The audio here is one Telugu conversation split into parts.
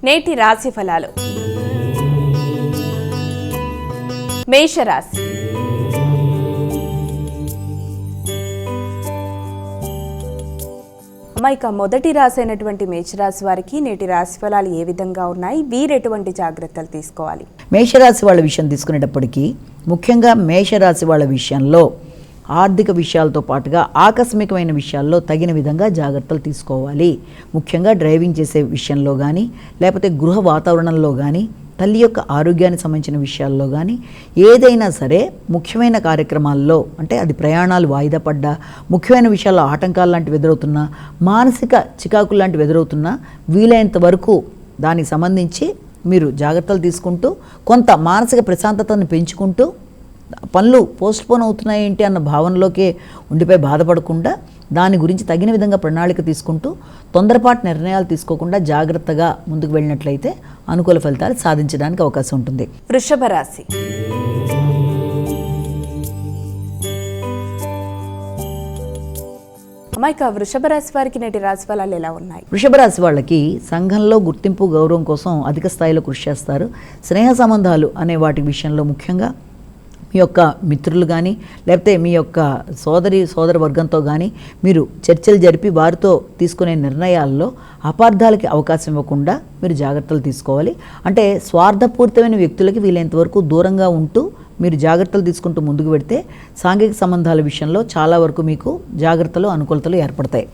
నేటి రాశి ఫలాలు. మేషరాశి. ఇక మొదటి రాశి అయినటువంటి మేషరాశి వారికి నేటి రాశి ఫలాలు ఏ విధంగా ఉన్నాయి, వీరెటువంటి జాగ్రత్తలు తీసుకోవాలి? మేషరాశి వాళ్ళ విషయం తీసుకునేటప్పటికీ ముఖ్యంగా మేషరాశి వాళ్ళ విషయంలో ఆర్థిక విషయాలతో పాటుగా ఆకస్మికమైన విషయాల్లో తగిన విధంగా జాగ్రత్తలు తీసుకోవాలి. ముఖ్యంగా డ్రైవింగ్ చేసే విషయంలో కానీ, లేకపోతే గృహ వాతావరణంలో కానీ, తల్లి యొక్క ఆరోగ్యానికి సంబంధించిన విషయాల్లో కానీ, ఏదైనా సరే ముఖ్యమైన కార్యక్రమాల్లో, అంటే అది ప్రయాణాలు వాయిదా పడ్డా, ముఖ్యమైన విషయాల్లో ఆటంకాలు లాంటివి ఎదురవుతున్నా, మానసిక చికాకులు లాంటివి ఎదురవుతున్నా, వీలైనంత వరకు దానికి సంబంధించి మీరు జాగ్రత్తలు తీసుకుంటూ కొంత మానసిక ప్రశాంతతను పెంచుకుంటూ పనులు పోస్ట్పోన్ అవుతున్నాయి ఏంటి అన్న భావనలోకే ఉండిపోయి బాధపడకుండా దాని గురించి తగిన విధంగా ప్రణాళిక తీసుకుంటూ తొందరపాటు నిర్ణయాలు తీసుకోకుండా జాగ్రత్తగా ముందుకు వెళ్ళినట్లయితే అనుకూల ఫలితాలు సాధించడానికి అవకాశం ఉంటుంది. వృషభ రాశి. ఇక వృషభ రాశి వారికి నేటి రాశి ఫలాలు ఎలా ఉన్నాయి? వృషభ రాశి వాళ్ళకి సంఘంలో గుర్తింపు గౌరవం కోసం అధిక స్థాయిలో కృషి చేస్తారు. స్నేహ సంబంధాలు అనే వాటి విషయంలో ముఖ్యంగా మీ యొక్క మిత్రులు కానీ, లేకపోతే మీ యొక్క సోదర వర్గంతో కానీ మీరు చర్చలు జరిపి వారితో తీసుకునే నిర్ణయాల్లో అపార్థాలకి అవకాశం ఇవ్వకుండా మీరు జాగ్రత్తలు తీసుకోవాలి. అంటే స్వార్థపూరితమైన వ్యక్తులకి వీలైనంతవరకు దూరంగా ఉంటూ మీరు జాగ్రత్తలు తీసుకుంటూ ముందుకు పెడితే సాంఘిక సంబంధాల విషయంలో చాలా వరకు మీకు జాగ్రత్తలు అనుకూలతలు ఏర్పడతాయి.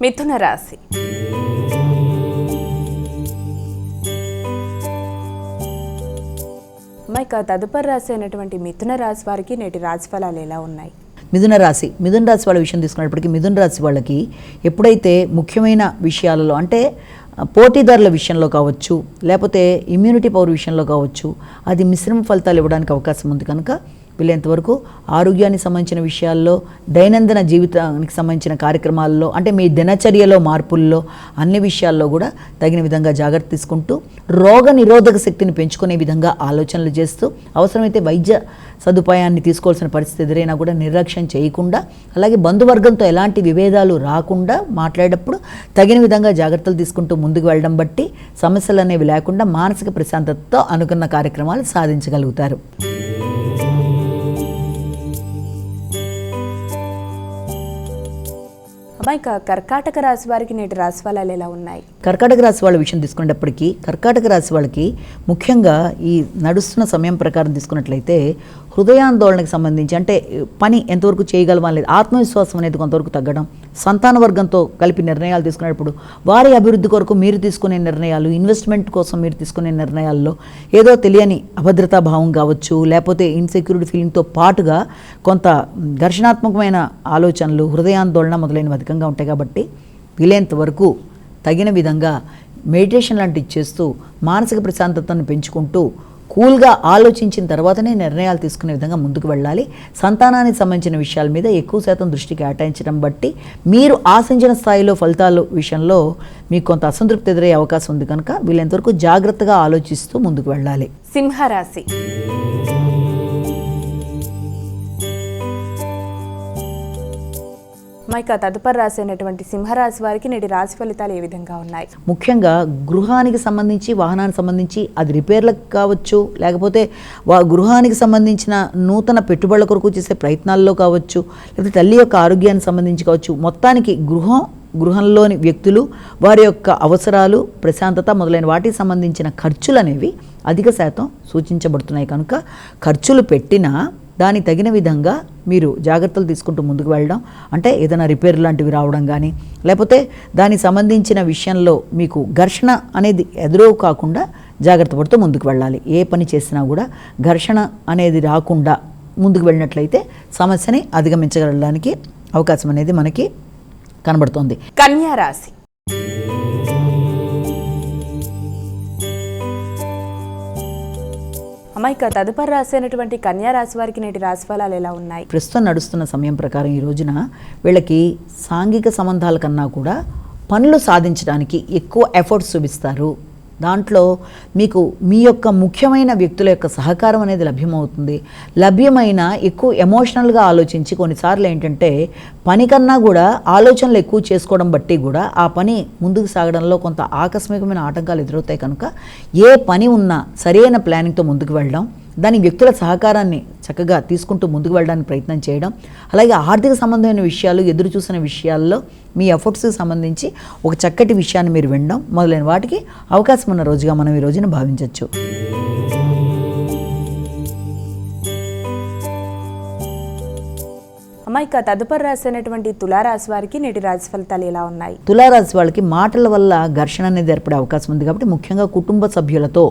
మిథున రాశి. ఇక తదుపరి రాశి అయినటువంటి మిథున రాశి వారికి నేటి రాశి ఫలాలు ఎలా ఉన్నాయి? మిథున రాశి వాళ్ళ విషయం తీసుకున్నప్పటికీ మిథున రాశి వాళ్ళకి ఎప్పుడైతే ముఖ్యమైన విషయాలలో, అంటే పోటీదారుల విషయంలో కావచ్చు, లేకపోతే ఇమ్యూనిటీ పవర్ విషయంలో కావచ్చు, అది మిశ్రమ ఫలితాలు ఇవ్వడానికి అవకాశం ఉంది. కనుక వీలైనంతవరకు ఆరోగ్యానికి సంబంధించిన విషయాల్లో, దైనందిన జీవితానికి సంబంధించిన కార్యక్రమాల్లో, అంటే మీ దినచర్యలో మార్పుల్లో, అన్ని విషయాల్లో కూడా తగిన విధంగా జాగ్రత్త తీసుకుంటూ రోగ నిరోధక శక్తిని పెంచుకునే విధంగా ఆలోచనలు చేస్తూ, అవసరమైతే వైద్య సదుపాయాన్ని తీసుకోవాల్సిన పరిస్థితి ఎదురైనా కూడా నిర్లక్ష్యం చేయకుండా, అలాగే బంధువర్గంతో ఎలాంటి విభేదాలు రాకుండా మాట్లాడేటప్పుడు తగిన విధంగా జాగ్రత్తలు తీసుకుంటూ ముందుకు వెళ్ళడం బట్టి సమస్యలు అనేవి లేకుండా మానసిక ప్రశాంతతతో అనుకున్న కార్యక్రమాలు సాధించగలుగుతారు. ఇక కర్కాటక రాశి వారికి నేటి రాశి ఫలాలు ఎలా ఉన్నాయి? కర్కాటక రాశి వాళ్ళ విషయం తీసుకునేటప్పటికీ కర్కాటక రాశి వాళ్ళకి ముఖ్యంగా ఈ నడుస్తున్న సమయం ప్రకారం తీసుకున్నట్లయితే హృదయాందోళనకు సంబంధించి, అంటే పని ఎంతవరకు చేయగలమా లేదు, ఆత్మవిశ్వాసం అనేది కొంతవరకు తగ్గడం, సంతాన వర్గంతో కలిపి నిర్ణయాలు తీసుకునేటప్పుడు వారి అభివృద్ధి కొరకు మీరు తీసుకునే నిర్ణయాలు, ఇన్వెస్ట్మెంట్ కోసం మీరు తీసుకునే నిర్ణయాల్లో ఏదో తెలియని అభద్రతా భావం కావచ్చు, లేకపోతే ఇన్సెక్యూరిటీ ఫీలింగ్తో పాటుగా కొంత ఘర్షణాత్మకమైన ఆలోచనలు, హృదయాందోళన మొదలైనవి అధికంగా ఉంటాయి. కాబట్టి వీలైనంత వరకు తగిన విధంగా మెడిటేషన్ లాంటివి చేస్తూ మానసిక ప్రశాంతతను పెంచుకుంటూ కూల్గా ఆలోచించిన తర్వాతనే నిర్ణయాలు తీసుకునే విధంగా ముందుకు వెళ్ళాలి. సంతానానికి సంబంధించిన విషయాల మీద ఎక్కువ శాతం దృష్టి కేటాయించడం బట్టి మీరు ఆశించిన స్థాయిలో ఫలితాల విషయంలో మీకు కొంత అసంతృప్తి ఎదురయ్యే అవకాశం ఉంది. కనుక వీళ్ళంతవరకు జాగ్రత్తగా ఆలోచిస్తూ ముందుకు వెళ్ళాలి. సింహరాశి. ఇక తదుపరి రాశి అయినటువంటి సింహరాశి వారికి నేటి రాశి ఫలితాలు ఏ విధంగా ఉన్నాయి? ముఖ్యంగా గృహానికి సంబంధించి, వాహనానికి సంబంధించి, అది రిపేర్లకు కావచ్చు, లేకపోతే గృహానికి సంబంధించిన నూతన పెట్టుబడుల కొరకు చేసే ప్రయత్నాల్లో కావచ్చు, లేకపోతే తల్లి యొక్క ఆరోగ్యానికి సంబంధించి కావచ్చు, మొత్తానికి గృహంలోని వ్యక్తులు వారి యొక్క అవసరాలు, ప్రశాంతత మొదలైన వాటికి సంబంధించిన ఖర్చులు అనేవి అధిక శాతం సూచించబడుతున్నాయి. కనుక ఖర్చులు పెట్టినా దానికి తగిన విధంగా మీరు జాగ్రత్తలు తీసుకుంటూ ముందుకు వెళ్ళడం, అంటే ఏదైనా రిపేర్ లాంటివి రావడం కానీ, లేకపోతే దానికి సంబంధించిన విషయంలో మీకు ఘర్షణ అనేది ఎదురవు కాకుండా జాగ్రత్త పడుతూ ముందుకు వెళ్ళాలి. ఏ పని చేసినా కూడా ఘర్షణ అనేది రాకుండా ముందుకు వెళ్ళినట్లయితే సమస్యని అధిగమించగలడానికి అవకాశం అనేది మనకి కనబడుతోంది. కన్యా రాశి. ఇక తదుపరి రాశి అయినటువంటి కన్యా రాశి వారికి నేటి రాశి ఫలాలు ఎలా ఉన్నాయి? ప్రస్తుతం నడుస్తున్న సమయం ప్రకారం ఈ రోజున వీళ్ళకి సాంఘిక సంబంధాల కన్నా కూడా పనులు సాధించడానికి ఎక్కువ ఎఫర్ట్స్ చూపిస్తారు. దాంట్లో మీకు మీ యొక్క ముఖ్యమైన వ్యక్తుల యొక్క సహకారం అనేది లభ్యమవుతుంది. లభ్యమైన ఎక్కువ ఎమోషనల్గా ఆలోచించి కొన్నిసార్లు ఏంటంటే పని కన్నా కూడా ఆలోచనలు ఎక్కువ చేసుకోవడం బట్టి కూడా ఆ పని ముందుకు సాగడంలో కొంత ఆకస్మికమైన ఆటంకాలు ఎదురవుతాయి. కనుక ఏ పని ఉన్నా సరైన ప్లానింగ్తో ముందుకు వెళ్ళడం, దాని వ్యక్తుల సహకారాన్ని చక్కగా తీసుకుంటూ ముందుకు వెళ్ళడానికి ప్రయత్నం చేయడం, అలాగే ఆర్థిక సంబంధమైన విషయాలు, ఎదురు చూసిన విషయాల్లో మీ ఎఫర్ట్స్కి సంబంధించి ఒక చక్కటి విషయాన్ని మీరు వినడం మొదలైన వాటికి అవకాశం ఉన్న రోజుగా మనం ఈ రోజున భావించవచ్చు. అమ్మ, ఇక తదుపరి రాసినటువంటి తులారాశి వారికి నేటి రాశి ఫలితాలు ఎలా ఉన్నాయి? తులారాశి వాళ్ళకి మాటల వల్ల ఘర్షణ అనేది ఏర్పడే అవకాశం ఉంది. కాబట్టి ముఖ్యంగా కుటుంబ సభ్యులతో,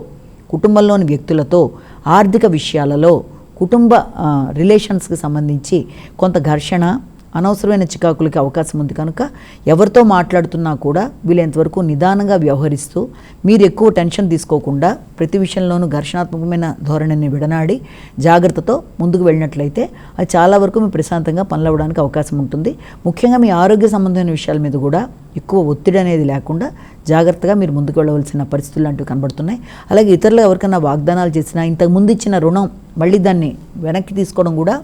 కుటుంబంలోని వ్యక్తులతో, ఆర్థిక విషయాలలో, కుటుంబ రిలేషన్స్కి సంబంధించి కొంత ఘర్షణ, అనవసరమైన చికాకులకి అవకాశం ఉంది. కనుక ఎవరితో మాట్లాడుతున్నా కూడా వీలైనంతవరకు నిదానంగా వ్యవహరిస్తూ మీరు ఎక్కువ టెన్షన్ తీసుకోకుండా ప్రతి విషయంలోనూ ఘర్షణాత్మకమైన ధోరణిని విడనాడి జాగ్రత్తతో ముందుకు వెళ్ళినట్లయితే అది చాలా వరకు మీ ప్రశాంతంగా పనులు అవ్వడానికి అవకాశం ఉంటుంది. ముఖ్యంగా మీ ఆరోగ్య సంబంధమైన విషయాల మీద కూడా ఎక్కువ ఒత్తిడి అనేది లేకుండా జాగ్రత్తగా మీరు ముందుకు వెళ్ళవలసిన పరిస్థితులు లాంటివి కనబడుతున్నాయి. అలాగే ఇతరులు ఎవరికైనా వాగ్దానాలు చేసినా ఇంతకుముందు ఇచ్చిన రుణం మళ్ళీ దాన్ని వెనక్కి తీసుకోవడం కూడా,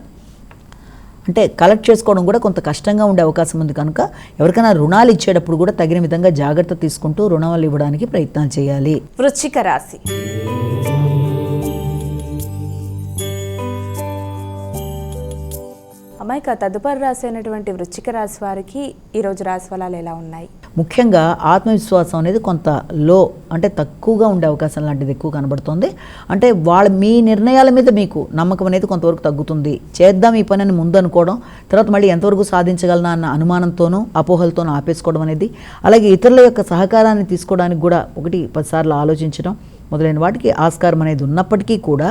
అంటే కలెక్ట్ చేసుకోవడం కూడా కొంత కష్టంగా ఉండే అవకాశం ఉంది. కనుక ఎవరికైనా రుణాలు ఇచ్చేటప్పుడు కూడా తగిన విధంగా జాగ్రత్త తీసుకుంటూ రుణాలు ఇవ్వడానికి ప్రయత్నం చేయాలి. వృశ్చిక రాశి. అమ్మాయిక తదుపరి రాసినటువంటి వృశ్చిక రాశి వారికి ఈరోజు రాశి ఫలాలు ఎలా ఉన్నాయి? ముఖ్యంగా ఆత్మవిశ్వాసం అనేది కొంత లో, అంటే తక్కువగా ఉండే అవకాశం లాంటిది ఎక్కువ కనబడుతుంది. అంటే మీ నిర్ణయాల మీద మీకు నమ్మకం అనేది కొంతవరకు తగ్గుతుంది. చేద్దాం ఈ పని అని ముందు అనుకోవడం, తర్వాత మళ్ళీ ఎంతవరకు సాధించగలనా అన్న అనుమానంతోనూ అపోహలతోనూ ఆపేసుకోవడం అనేది, అలాగే ఇతరుల యొక్క సహకారాన్ని తీసుకోవడానికి కూడా 1-10 సార్లు ఆలోచించడం మొదలైన వాటికి ఆస్కారం అనేది ఉన్నప్పటికీ కూడా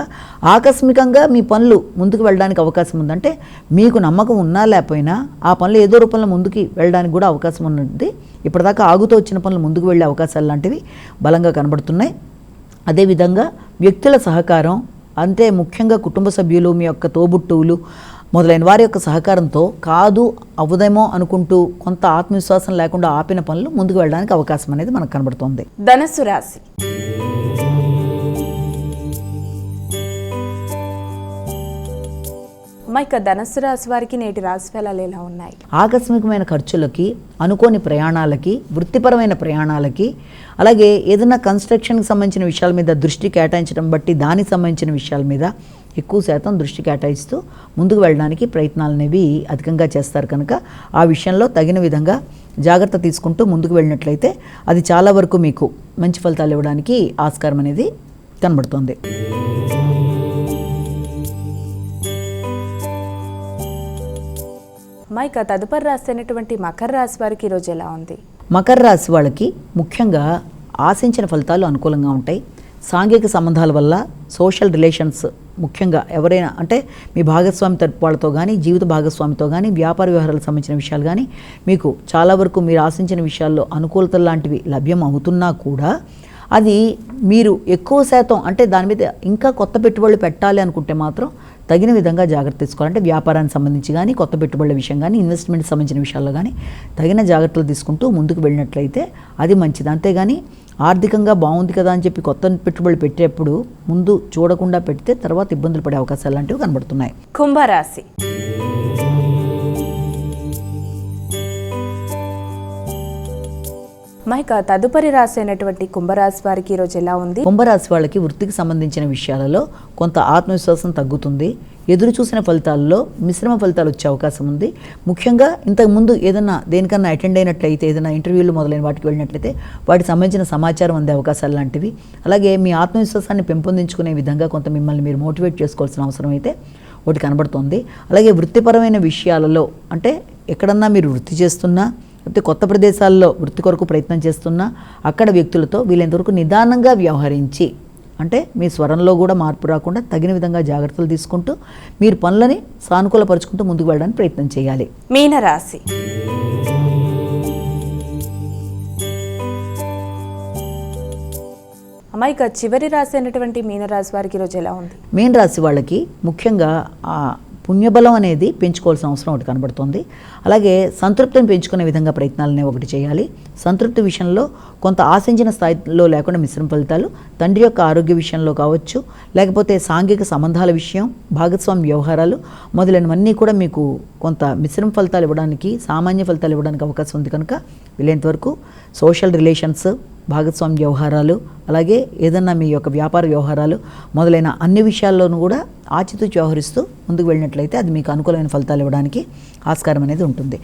ఆకస్మికంగా మీ పనులు ముందుకు వెళ్ళడానికి అవకాశం ఉందంటే మీకు నమ్మకం ఉన్నా లేకపోయినా ఆ పనులు ఏదో రూపంలో ముందుకు వెళ్ళడానికి కూడా అవకాశం ఉన్నది. ఇప్పటిదాకా ఆగుతూ వచ్చిన పనులు ముందుకు వెళ్ళే అవకాశాలు లాంటివి బలంగా కనబడుతున్నాయి. అదేవిధంగా వ్యక్తుల సహకారం, అంతే ముఖ్యంగా కుటుంబ సభ్యులు, మీ యొక్క తోబుట్టువులు మొదలైన వారి యొక్క సహకారంతో కాదు అవ్వదేమో అనుకుంటూ కొంత ఆత్మవిశ్వాసం లేకుండా ఆపిన పనులు ముందుకు వెళ్ళడానికి అవకాశం అనేది మనకు కనబడుతుంది. ధనుస్సు రాశి. ఇక ధనుస్సు రాశి వారికి నేటి రాశి ఫలాలు ఎలా ఉన్నాయి? ఆకస్మికమైన ఖర్చులకి, అనుకోని ప్రయాణాలకి, వృత్తిపరమైన ప్రయాణాలకి, అలాగే ఏదైనా కన్స్ట్రక్షన్కి సంబంధించిన విషయాల మీద దృష్టి కేటాయించడం బట్టి దానికి సంబంధించిన విషయాల మీద ఎక్కువ శాతం దృష్టి కేటాయిస్తూ ముందుకు వెళ్ళడానికి ప్రయత్నాలు అనేవి అధికంగా చేస్తారు. కనుక ఆ విషయంలో తగిన విధంగా జాగ్రత్త తీసుకుంటూ ముందుకు వెళ్ళినట్లయితే అది చాలా వరకు మీకు మంచి ఫలితాలు ఇవ్వడానికి ఆస్కారం అనేది కనబడుతుంది. ఇక తదుపరి రాసినటువంటి మకర రాశి వారికి ఈరోజు ఎలా ఉంది? మకర రాశి వాళ్ళకి ముఖ్యంగా ఆశించిన ఫలితాలు అనుకూలంగా ఉంటాయి. సాంఘిక సంబంధాల వల్ల, సోషల్ రిలేషన్స్ ముఖ్యంగా ఎవరైనా అంటే మీ భాగస్వామి తరపు వాళ్ళతో కానీ, జీవిత భాగస్వామితో కానీ, వ్యాపార వ్యవహారాలకు సంబంధించిన విషయాలు కానీ మీకు చాలా వరకు మీరు ఆశించిన విషయాల్లో అనుకూలతలు లాంటివి లభ్యం అవుతున్నా కూడా అది మీరు ఎక్కువ శాతం అంటే దాని మీద ఇంకా కొత్త పెట్టుబడులు పెట్టాలి అనుకుంటే మాత్రం తగిన విధంగా జాగ్రత్త తీసుకోవాలంటే వ్యాపారానికి సంబంధించి కానీ, కొత్త పెట్టుబడుల విషయం కానీ, ఇన్వెస్ట్మెంట్కి సంబంధించిన విషయాల్లో కానీ తగిన జాగ్రత్తలు తీసుకుంటూ ముందుకు వెళ్ళినట్లయితే అది మంచిది. అంతేగాని ఆర్థికంగా బాగుంది కదా అని చెప్పి కొత్త పెట్టుబడులు పెట్టేప్పుడు ముందు చూడకుండా పెడితే తర్వాత ఇబ్బందులు పడే అవకాశాలు లాంటివి కనబడుతున్నాయి. కుంభరాశి. ఇక తదుపరి రాశి అయినటువంటి కుంభరాశి వారికి ఈరోజు ఎలా ఉంది? కుంభరాశి వాళ్ళకి వృత్తికి సంబంధించిన విషయాలలో కొంత ఆత్మవిశ్వాసం తగ్గుతుంది. ఎదురు చూసిన ఫలితాల్లో మిశ్రమ ఫలితాలు వచ్చే అవకాశం ఉంది. ముఖ్యంగా ఇంతకుముందు ఏదైనా దేనికన్నా అటెండ్ అయినట్లయితే, ఏదైనా ఇంటర్వ్యూలు మొదలైన వాటికి వెళ్ళినట్లయితే వాటికి సంబంధించిన సమాచారం అందే అవకాశాలు లాంటివి, అలాగే మీ ఆత్మవిశ్వాసాన్ని పెంపొందించుకునే విధంగా కొంత మిమ్మల్ని మీరు మోటివేట్ చేసుకోవాల్సిన అవసరం అయితే ఒకటి కనబడుతుంది. అలాగే వృత్తిపరమైన విషయాలలో అంటే ఎక్కడన్నా మీరు వృత్తి చేస్తున్నా, లేకపోతే కొత్త ప్రదేశాల్లో వృత్తి కొరకు ప్రయత్నం చేస్తున్నా అక్కడ వ్యక్తులతో వీలైనంతవరకు నిదానంగా వ్యవహరించి, అంటే మీ స్వరంలో కూడా మార్పు రాకుండా తగిన విధంగా జాగ్రత్తలు తీసుకుంటూ మీరు పనులని సానుకూలపరుచుకుంటూ ముందుకు వెళ్ళడానికి ప్రయత్నం చేయాలి. మీనరాశి. ఇక చివరి రాశి అయినటువంటి మీనరాశి వారికి ఈరోజు ఎలా ఉంది? మీనరాశి వాళ్ళకి ముఖ్యంగా పుణ్యబలం అనేది పెంచుకోవాల్సిన అవసరం ఒకటి కనబడుతుంది. అలాగే సంతృప్తిని పెంచుకునే విధంగా ప్రయత్నాలనే ఒకటి చేయాలి. సంతృప్తి విషయంలో కొంత ఆశించిన స్థాయిలో లేకుండా మిశ్రమ ఫలితాలు, తండ్రి యొక్క ఆరోగ్య విషయంలో కావచ్చు, లేకపోతే సాంఘిక సంబంధాల విషయం, భాగస్వామ్య వ్యవహారాలు మొదలైనవన్నీ కూడా మీకు కొంత మిశ్రమ ఫలితాలు ఇవ్వడానికి, సామాన్య ఫలితాలు ఇవ్వడానికి అవకాశం ఉంది. కనుక వీలైనంత వరకు సోషల్ రిలేషన్స్, భాగస్వామ్య వ్యవహారాలు, అలాగే ఏదన్నా మీ యొక్క వ్యాపార వ్యవహారాలు మొదలైన అన్ని విషయాల్లోనూ కూడా ఆచితూచి వ్యవహరిస్తూ ముందుకు వెళ్ళినట్లయితే అది మీకు అనుకూలమైన ఫలితాలు ఇవ్వడానికి ఆస్కారం అనేది ఉంటుంది.